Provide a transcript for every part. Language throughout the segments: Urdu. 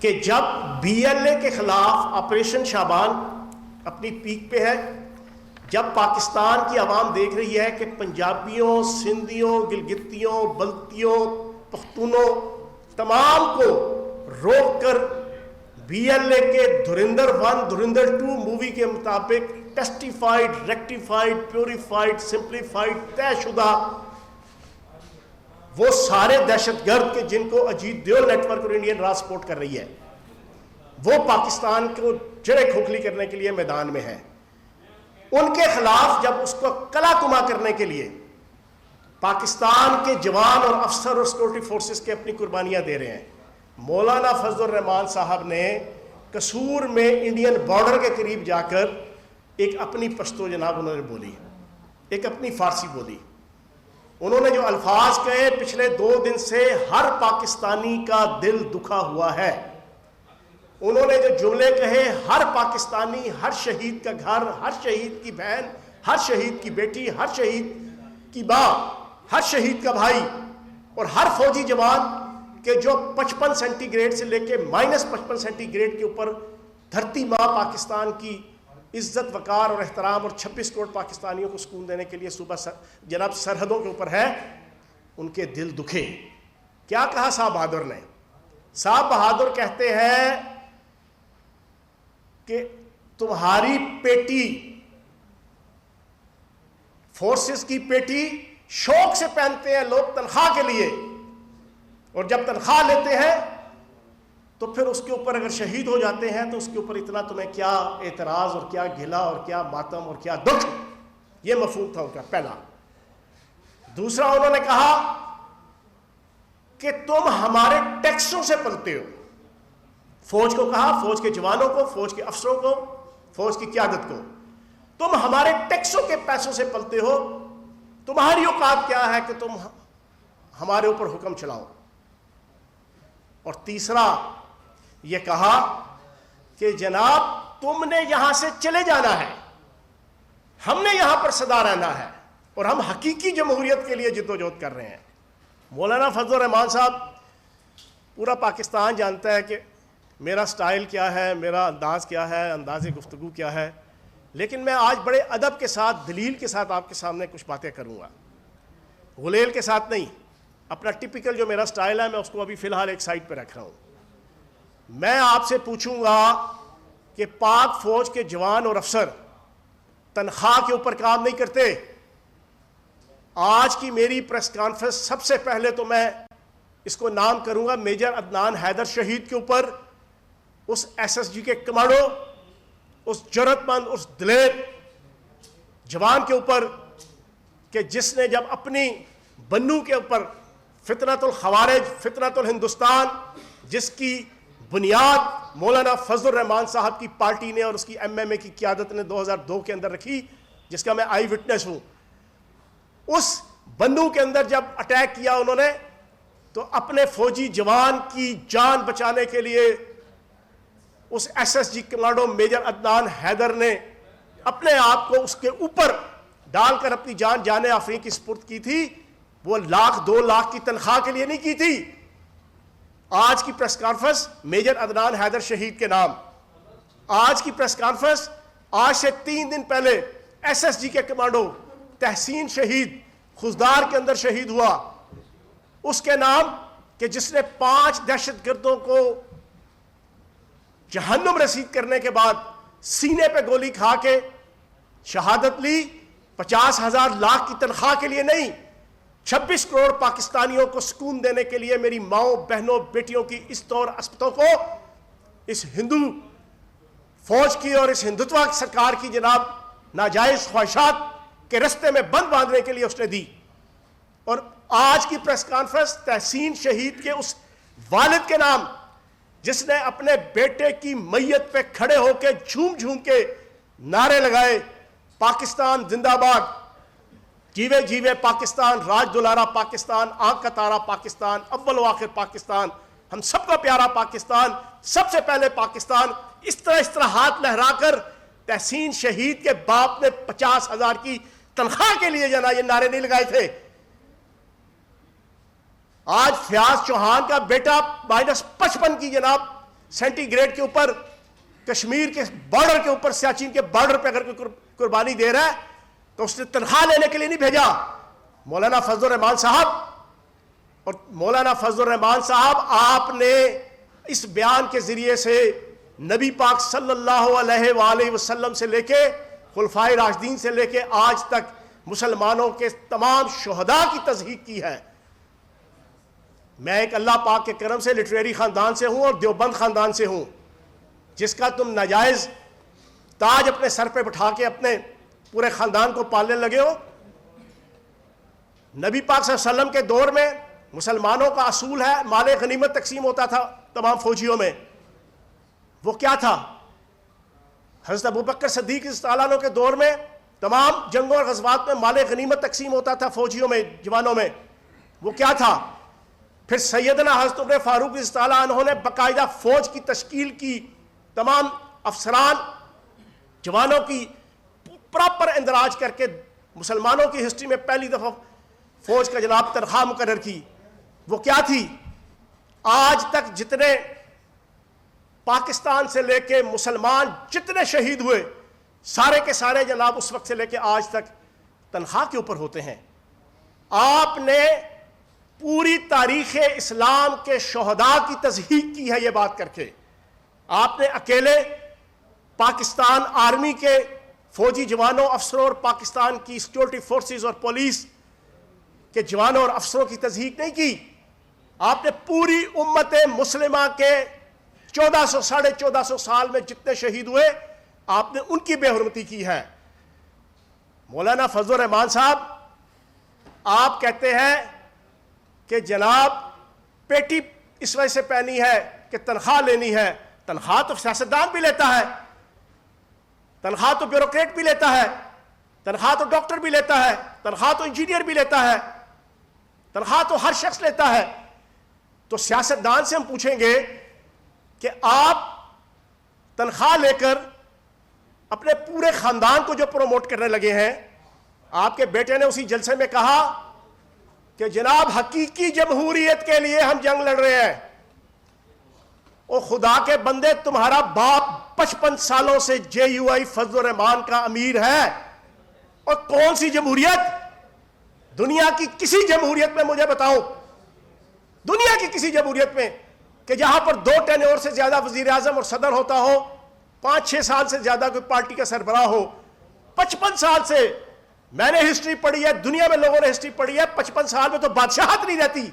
کہ جب بی ایل اے کے خلاف آپریشن شابان اپنی پیک پہ ہے، جب پاکستان کی عوام دیکھ رہی ہے کہ پنجابیوں، سندھیوں، گلگتیوں، بلتیوں، پختونوں تمام کو روک کر بی ایل اے کے دھرندر 1 دھرندر 2 مووی کے مطابق ٹیسٹیفائڈ، ریکٹیفائڈ، پیوریفائڈ، سمپلیفائڈ، طے شدہ وہ سارے دہشت گرد کے جن کو اجیت دیول نیٹ ورک اور انڈین راز سپورٹ کر رہی ہے، وہ پاکستان کو جڑیں کھوکھلی کرنے کے لیے میدان میں ہے، ان کے خلاف جب اس کو کلا کما کرنے کے لیے پاکستان کے جوان اور افسر اور سیکورٹی فورسز کے اپنی قربانیاں دے رہے ہیں۔ مولانا فضل الرحمان صاحب نے قصور میں انڈین بارڈر کے قریب جا کر ایک اپنی پشتو جناب انہوں نے بولی، ایک اپنی فارسی بولی، انہوں نے جو الفاظ کہے پچھلے 2 دن سے ہر پاکستانی کا دل دکھا ہوا ہے، انہوں نے جو جملے کہے ہر پاکستانی، ہر شہید کا گھر، ہر شہید کی بہن، ہر شہید کی بیٹی، ہر شہید کی ماں، ہر شہید کا بھائی اور ہر فوجی جوان کہ جو 55 سینٹی گریڈ سے لے کے -55 سینٹی گریڈ کے اوپر دھرتی ماں پاکستان کی عزت وقار اور احترام اور 26 کروڑ پاکستانیوں کو سکون دینے کے لیے صوبہ جناب سرحدوں کے اوپر ہے، ان کے دل دکھے۔ کیا کہا صاحب بہادر نے؟ صاحب بہادر کہتے ہیں کہ تمہاری پیٹی، فورسز کی پیٹی شوق سے پہنتے ہیں لوگ تنخواہ کے لیے، اور جب تنخواہ لیتے ہیں تو پھر اس کے اوپر اگر شہید ہو جاتے ہیں تو اس کے اوپر اتنا تمہیں کیا اعتراض اور کیا گھلا اور کیا ماتم اور کیا دکھ۔ یہ مفہوم تھا ان کا پہلا۔ دوسرا انہوں نے کہا کہ تم ہمارے ٹیکسوں سے پلتے ہو، فوج کو کہا، فوج کے جوانوں کو، فوج کے افسروں کو، فوج کی قیادت کو، تم ہمارے ٹیکسوں کے پیسوں سے پلتے ہو، تمہاری اوقات کیا ہے کہ تم ہمارے اوپر حکم چلاؤ۔ اور تیسرا یہ کہا کہ جناب تم نے یہاں سے چلے جانا ہے، ہم نے یہاں پر سدا رہنا ہے، اور ہم حقیقی جمہوریت کے لیے جدوجہد کر رہے ہیں۔ مولانا فضل الرحمان صاحب، پورا پاکستان جانتا ہے کہ میرا سٹائل کیا ہے، میرا انداز کیا ہے، انداز گفتگو کیا ہے، لیکن میں آج بڑے ادب کے ساتھ، دلیل کے ساتھ آپ کے سامنے کچھ باتیں کروں گا، غلیل کے ساتھ نہیں۔ اپنا ٹپیکل جو میرا سٹائل ہے میں اس کو ابھی فی الحال ایک سائڈ پہ رکھ رہا ہوں۔ میں آپ سے پوچھوں گا کہ پاک فوج کے جوان اور افسر تنخواہ کے اوپر کام نہیں کرتے؟ آج کی میری پریس کانفرنس سب سے پہلے تو میں اس کو نام کروں گا میجر عدنان حیدر شہید کے اوپر، اس ایس ایس جی کے کمانڈو، اس جرأت مند، اس دلیر جوان کے اوپر کہ جس نے جب اپنی بنو کے اوپر فتنۃ الخوارج، فتنۃ الہندوستان، جس کی بنیاد مولانا فضل الرحمان صاحب کی پارٹی نے اور اس کی ایم ایم اے کی قیادت نے 2002 کے اندر رکھی، جس کا میں آئی وٹنس ہوں، اس بنو کے اندر جب اٹیک کیا انہوں نے تو اپنے فوجی جوان کی جان بچانے کے لیے اس S S G commando major Adnan Haider نے اپنے آپ کو اس کے اوپر ڈال کر اپنی جان جانے آفرین کی سپرد کی تھی۔ وہ 1 لاکھ 2 لاکھ کی تنخواہ کے لیے نہیں کی تھی۔ آج کی press conference major Adnan Haider شہید کے نام، آج کی پریس کانفرنس آج سے 3 دن پہلے ایس ایس جی کے کمانڈو تحسین شہید خزدار کے اندر شہید ہوا، اس کے نام کہ جس نے 5 دہشت گردوں کو جہنم رسید کرنے کے بعد سینے پہ گولی کھا کے شہادت لی، 50,000 لاکھ کی تنخواہ کے لیے نہیں، 26 کروڑ پاکستانیوں کو سکون دینے کے لیے، میری ماؤں، بہنوں، بیٹیوں کی استوں اور اسپتوں کو اس ہندو فوج کی اور اس ہندوتوا سرکار کی جناب ناجائز خواہشات کے رستے میں بند باندھنے کے لیے اس نے دی۔ اور آج کی پریس کانفرنس تحسین شہید کے اس والد کے نام جس نے اپنے بیٹے کی میت پہ کھڑے ہو کے جھوم جھوم کے نعرے لگائے، پاکستان زندہ باد، جیوے جیوے پاکستان، راج دلارا پاکستان، آنکھ کا تارا پاکستان، اول و آخر پاکستان، ہم سب کا پیارا پاکستان، سب سے پہلے پاکستان، اس طرح ہاتھ لہرا کر تحسین شہید کے باپ نے 50,000 کی تنخواہ کے لیے جنا یہ نعرے نہیں لگائے تھے۔ آج فیاض چوہان کا بیٹا -55 کی جناب سینٹی گریڈ کے اوپر کشمیر کے بارڈر کے اوپر سیاچین کے بارڈر پہ اگر کوئی قربانی دے رہا ہے تو اس نے تنخواہ لینے کے لیے نہیں بھیجا. مولانا فضل الرحمان صاحب اور مولانا فضل الرحمان صاحب آپ نے اس بیان کے ذریعے سے نبی پاک صلی اللہ علیہ وآلہ وسلم سے لے کے خلفائے راشدین سے لے کے آج تک مسلمانوں کے تمام شہداء کی تصدیق کی ہے. میں ایک اللہ پاک کے کرم سے لٹریری خاندان سے ہوں اور دیوبند خاندان سے ہوں, جس کا تم ناجائز تاج اپنے سر پہ بٹھا کے اپنے پورے خاندان کو پالنے لگے ہو. نبی پاک صلی اللہ علیہ وسلم کے دور میں مسلمانوں کا اصول ہے مال غنیمت تقسیم ہوتا تھا تمام فوجیوں میں. وہ کیا تھا؟ حضرت ابوبکر صدیق رضی اللہ عنہ کے دور میں تمام جنگوں اور غزوات میں مال غنیمت تقسیم ہوتا تھا فوجیوں میں, جوانوں میں. وہ کیا تھا؟ پھر سیدنا حضرت عمر فاروق رضی اللہ عنہ نے باقاعدہ فوج کی تشکیل کی, تمام افسران جوانوں کی پراپر اندراج کر کے مسلمانوں کی ہسٹری میں پہلی دفعہ فوج کا جناب تنخواہ مقرر کی. وہ کیا تھی؟ آج تک جتنے پاکستان سے لے کے مسلمان جتنے شہید ہوئے سارے کے سارے جناب اس وقت سے لے کے آج تک تنخواہ کے اوپر ہوتے ہیں. آپ نے پوری تاریخ اسلام کے شہداء کی تصدیق کی ہے یہ بات کر کے. آپ نے اکیلے پاکستان آرمی کے فوجی جوانوں, افسروں اور پاکستان کی سیکورٹی فورسز اور پولیس کے جوانوں اور افسروں کی تصدیق نہیں کی. آپ نے پوری امت مسلمہ کے 1400 ساڑھے 1400 سال میں جتنے شہید ہوئے آپ نے ان کی بے حرمتی کی ہے. مولانا فضل الرحمان صاحب آپ کہتے ہیں کہ جناب پیٹی اس وجہ سے پہنی ہے کہ تنخواہ لینی ہے. تنخواہ تو سیاستدان بھی لیتا ہے, تنخواہ تو بیوروکریٹ بھی لیتا ہے, تنخواہ تو ڈاکٹر بھی لیتا ہے, تنخواہ تو انجینئر بھی لیتا ہے, تنخواہ تو ہر شخص لیتا ہے. تو سیاستدان سے ہم پوچھیں گے کہ آپ تنخواہ لے کر اپنے پورے خاندان کو جو پروموٹ کرنے لگے ہیں. آپ کے بیٹے نے اسی جلسے میں کہا کہ جناب حقیقی جمہوریت کے لیے ہم جنگ لڑ رہے ہیں. او خدا کے بندے, تمہارا باپ 55 سالوں سے JUI فضل الرحمان کا امیر ہے, اور کون سی جمہوریت؟ دنیا کی کسی جمہوریت میں مجھے بتاؤ, دنیا کی کسی جمہوریت میں کہ جہاں پر 2 ٹینیور سے زیادہ وزیر اعظم اور صدر ہوتا ہو, 5-6 سال سے زیادہ کوئی پارٹی کا سربراہ ہو. 55 سال سے میں نے ہسٹری پڑھی ہے, دنیا میں لوگوں نے ہسٹری پڑھی ہے, 55 سال میں تو بادشاہت نہیں رہتی.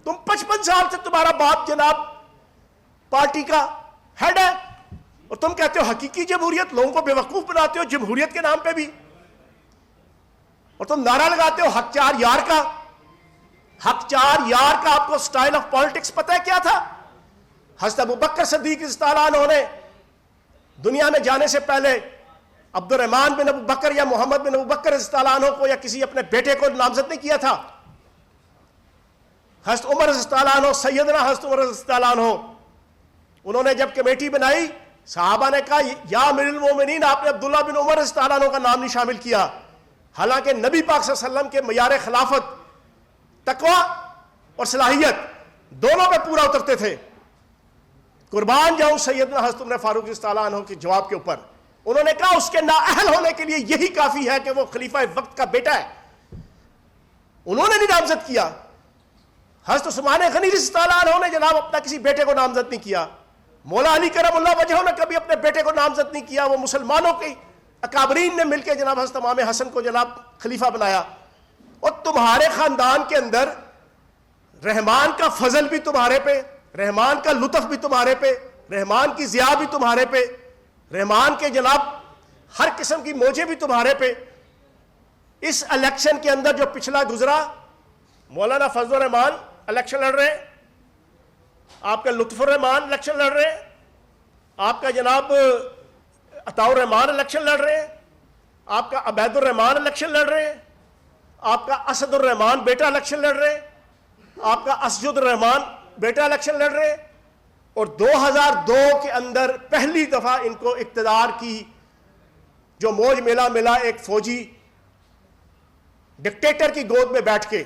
تم 55 سال سے تمہارا باپ جناب پارٹی کا ہیڈ ہے, اور تم کہتے ہو حقیقی جمہوریت. لوگوں کو بے وقوف بناتے ہو جمہوریت کے نام پہ بھی, اور تم نعرہ لگاتے ہو حق چار یار کا. حق چار یار کا آپ کو سٹائل آف پالیٹکس پتہ ہے کیا تھا؟ حضرت ابوبکر صدیق رضی اللہ عنہ نے دنیا میں جانے سے پہلے عبد الرحمن بن ابوبکر یا محمد بن ابوبکر رضی اللہ عنہ کو یا کسی اپنے بیٹے کو نامزد نہیں کیا تھا. حضرت عمر رضی اللہ عنہ, سیدنا حضرت عمر رضی اللہ عنہ, انہوں نے جب کمیٹی بنائی صحابہ نے کہا یا امیر المومنین, آپ نے عبداللہ بن عمر رضی اللہ عنہ کا نام نہیں شامل کیا, حالانکہ نبی پاک صلی اللہ علیہ وسلم کے معیار خلافت تقوی اور صلاحیت دونوں پہ پورا اترتے تھے. قربان جاؤں سیدنا حضرت عمر فاروق رضی اللہ عنہ کے جواب کے اوپر. انہوں نے کہا اس کے نااہل ہونے کے لیے یہی کافی ہے کہ وہ خلیفہ وقت کا بیٹا ہے. انہوں نے نہیں نامزد کیا. حضرت عثمان غنی رضی اللہ عنہ نے جناب اپنا کسی بیٹے کو نامزد نہیں کیا. مولا علی کرم اللہ وجہہ نے کبھی اپنے بیٹے کو نامزد نہیں کیا. وہ مسلمانوں کے اکابرین نے مل کے جناب حضرت امام حسن کو جناب خلیفہ بنایا. اور تمہارے خاندان کے اندر رحمان کا فضل بھی تمہارے پہ, رحمان کا لطف بھی تمہارے پہ, رحمان کی ضیاء بھی تمہارے پہ, رحمان کے جناب ہر قسم کی موجیں بھی تمہارے پہ. اس الیکشن کے اندر جو پچھلا گزرا, مولانا فضل الرحمان الیکشن لڑ رہے ہیں, آپ کا لطف الرحمان الیکشن لڑ رہے ہیں, آپ کا جناب عطاء الرحمان الیکشن لڑ رہے ہیں, آپ کا عبید الرحمان الیکشن لڑ رہے ہیں, آپ کا اسد الرحمان بیٹا الیکشن لڑ رہے ہیں, آپ کا اسجد الرحمان بیٹا الیکشن لڑ رہے ہیں. اور 2002 کے اندر پہلی دفعہ ان کو اقتدار کی جو موج ملا ایک فوجی ڈکٹیٹر کی گود میں بیٹھ کے.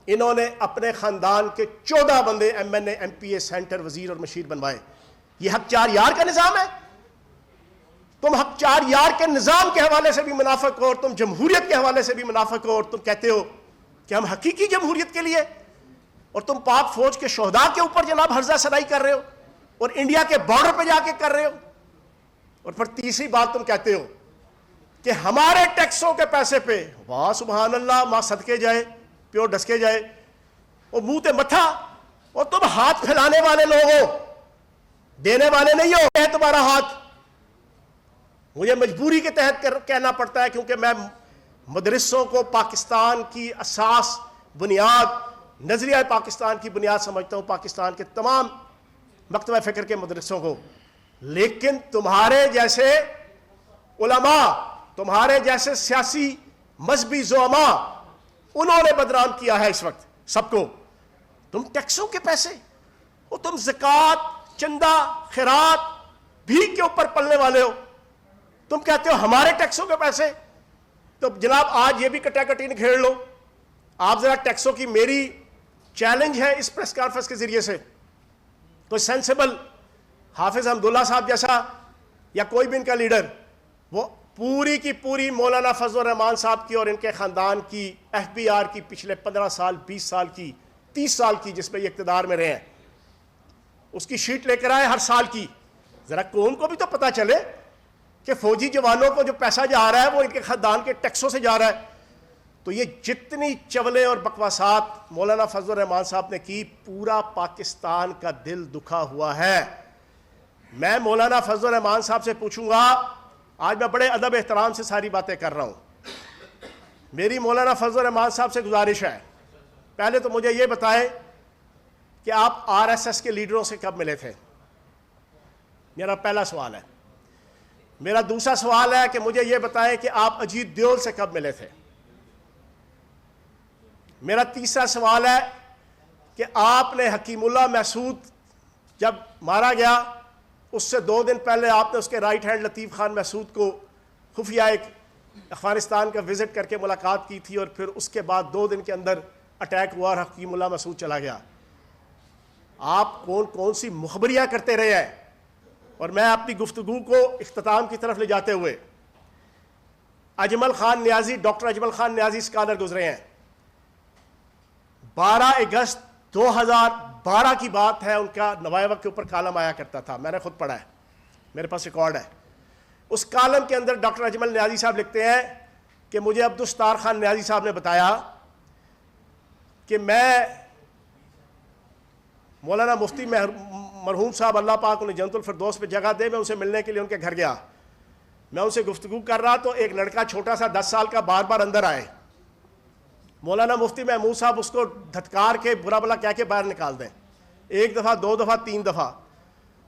انہوں نے اپنے خاندان کے 14 بندے M N A M P A senator وزیر اور مشیر بنوائے. یہ حق چار یار کا نظام ہے. تم حق چار یار کے نظام کے حوالے سے بھی منافق ہو اور تم جمہوریت کے حوالے سے بھی منافق ہو, اور تم کہتے ہو کہ ہم حقیقی جمہوریت کے لیے, اور تم پاک فوج کے شہداء کے اوپر جناب ہرزہ سرائی کر رہے ہو اور انڈیا کے بارڈر پہ جا کے کر رہے ہو. اور پھر تیسری بات تم کہتے ہو کہ ہمارے ٹیکسوں کے پیسے پہ, واہ سبحان اللہ, ماں صدقے جائے پیو ڈسکے جائے, اور منہ تے متھا, اور تم ہاتھ پھیلانے والے لوگ ہو, دینے والے نہیں ہو. ہے تمہارا ہاتھ, مجھے مجبوری کے تحت کہنا پڑتا ہے کیونکہ میں مدرسوں کو پاکستان کی اساس بنیاد, نظریہ پاکستان کی بنیاد سمجھتا ہوں, پاکستان کے تمام مکتبہ فکر کے مدرسوں کو. لیکن تمہارے جیسے علماء, تمہارے جیسے سیاسی مذہبی زعماء, انہوں نے بدنام کیا ہے اس وقت سب کو. تم ٹیکسوں کے پیسے, اور تم زکوٰۃ, چندہ, خیرات, بھیک کے اوپر پلنے والے ہو. تم کہتے ہو ہمارے ٹیکسوں کے پیسے. تو جناب آج یہ بھی کٹا کٹی نکھیڑ لو. آپ ذرا ٹیکسوں کی, میری چیلنج ہے اس پریس کانفرنس کے ذریعے سے, کوئی سینسیبل حافظ حمداللہ صاحب جیسا یا کوئی بھی ان کا لیڈر, وہ پوری کی پوری مولانا فضل الرحمان صاحب کی اور ان کے خاندان کی ایف بی آر کی پچھلے 15 سال 20 سال کی 30 سال کی جس پہ یہ اقتدار میں رہے ہیں, اس کی شیٹ لے کر آئے ہر سال کی. ذرا قوم کو بھی تو پتا چلے کہ فوجی جوانوں کو جو پیسہ جا رہا ہے وہ ان کے خاندان کے ٹیکسوں سے جا رہا ہے. تو یہ جتنی چولیں اور بکواسات مولانا فضل الرحمان صاحب نے کی, پورا پاکستان کا دل دکھا ہوا ہے. میں مولانا فضل الرحمان صاحب سے پوچھوں گا, آج میں بڑے ادب احترام سے ساری باتیں کر رہا ہوں, میری مولانا فضل الرحمان صاحب سے گزارش ہے, پہلے تو مجھے یہ بتائیں کہ آپ آر ایس ایس کے لیڈروں سے کب ملے تھے. میرا پہلا سوال ہے. میرا دوسرا سوال ہے کہ مجھے یہ بتائیں کہ آپ اجیت دیول سے کب ملے تھے. میرا تیسرا سوال ہے کہ آپ نے حکیم اللہ محسود جب مارا گیا اس سے 2 دن پہلے آپ نے اس کے رائٹ ہینڈ لطیف خان محسود کو خفیہ ایک افغانستان کا وزٹ کر کے ملاقات کی تھی, اور پھر اس کے بعد 2 دن کے اندر اٹیک ہوا اور حکیم اللہ محسود چلا گیا. آپ کون سی مخبریاں کرتے رہے ہیں. اور میں اپنی گفتگو کو اختتام کی طرف لے جاتے ہوئے, اجمل خان نیازی, ڈاکٹر اجمل خان نیازی اسکالر گزرے ہیں. 12 اگست 2012 کی بات ہے, ان کا نوائے وقت کے اوپر کالم آیا کرتا تھا, میں نے خود پڑھا ہے, میرے پاس ریکارڈ ہے. اس کالم کے اندر ڈاکٹر اجمل نیازی صاحب لکھتے ہیں کہ مجھے عبدالستار خان نیازی صاحب نے بتایا کہ میں مولانا مفتی مرحوم صاحب اللہ پاک انہیں جنت الفردوس پہ جگہ دے, میں اسے ملنے کے لیے ان کے گھر گیا. میں ان سے گفتگو کر رہا تو ایک لڑکا چھوٹا سا 10 سال کا بار بار اندر آئے. مولانا مفتی محمود صاحب اس کو دھتکار کے برا بلا کہہ کے باہر نکال دیں. 1 دفعہ 2 دفعہ 3 دفعہ,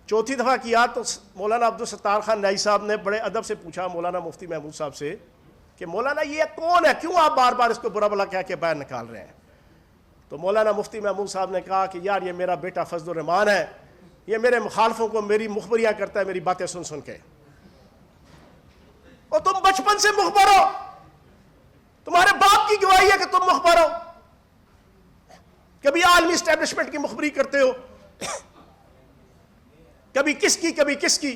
چوتھی دفعہ کیا تو مولانا عبدالستار خان نیازی صاحب نے بڑے ادب سے پوچھا مولانا مفتی محمود صاحب سے کہ مولانا یہ کون ہے, کیوں آپ بار بار اس کو برا بلا کہہ کے باہر نکال رہے ہیں. تو مولانا مفتی محمود صاحب نے کہا کہ یار یہ میرا بیٹا فضل الرحمان ہے, یہ میرے مخالفوں کو میری مخبریاں کرتا ہے, میری باتیں سن سن کے. اور تم بچپن سے مخبر ہو, تمہارے باپ کی گواہی ہے کہ تم مخبر ہو. کبھی عالمی اسٹیبلشمنٹ کی مخبری کرتے ہو, کبھی کس کی کبھی کس کی.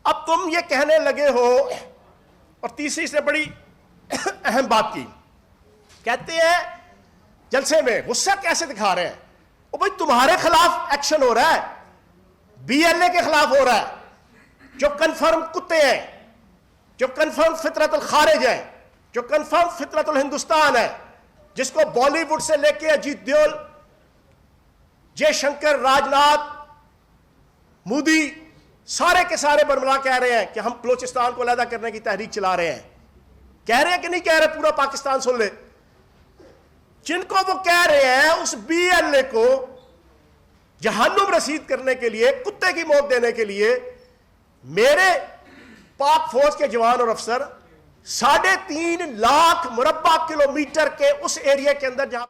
اب تم یہ کہنے لگے ہو, اور تیسری سے بڑی اہم بات کی, کہتے ہیں جلسے میں غصہ کیسے دکھا رہے ہیں, او بھائی تمہارے خلاف ایکشن ہو رہا ہے, بی ایل اے کے خلاف ہو رہا ہے, جو کنفرم کتے ہیں, جو کنفرم فطرت الخارج ہیں, جو کنفرم فطرت الہندوستان ہے, جس کو بالی ووڈ سے لے کے اجیت دیول, جے شنکر, راج ناتھ, مودی, سارے کے سارے برملا کہہ رہے ہیں کہ ہم بلوچستان کو علیحدہ کرنے کی تحریک چلا رہے ہیں. کہہ رہے ہیں کہ نہیں کہہ رہے, پورا پاکستان سن لے. جن کو وہ کہہ رہے ہیں اس بی ایل اے کو جہنم رسید کرنے کے لیے, کتے کی موت دینے کے لیے, میرے پاک فوج کے جوان اور افسر 3.5 لاکھ مربع کلومیٹر کے اس ایریا کے اندر جہاں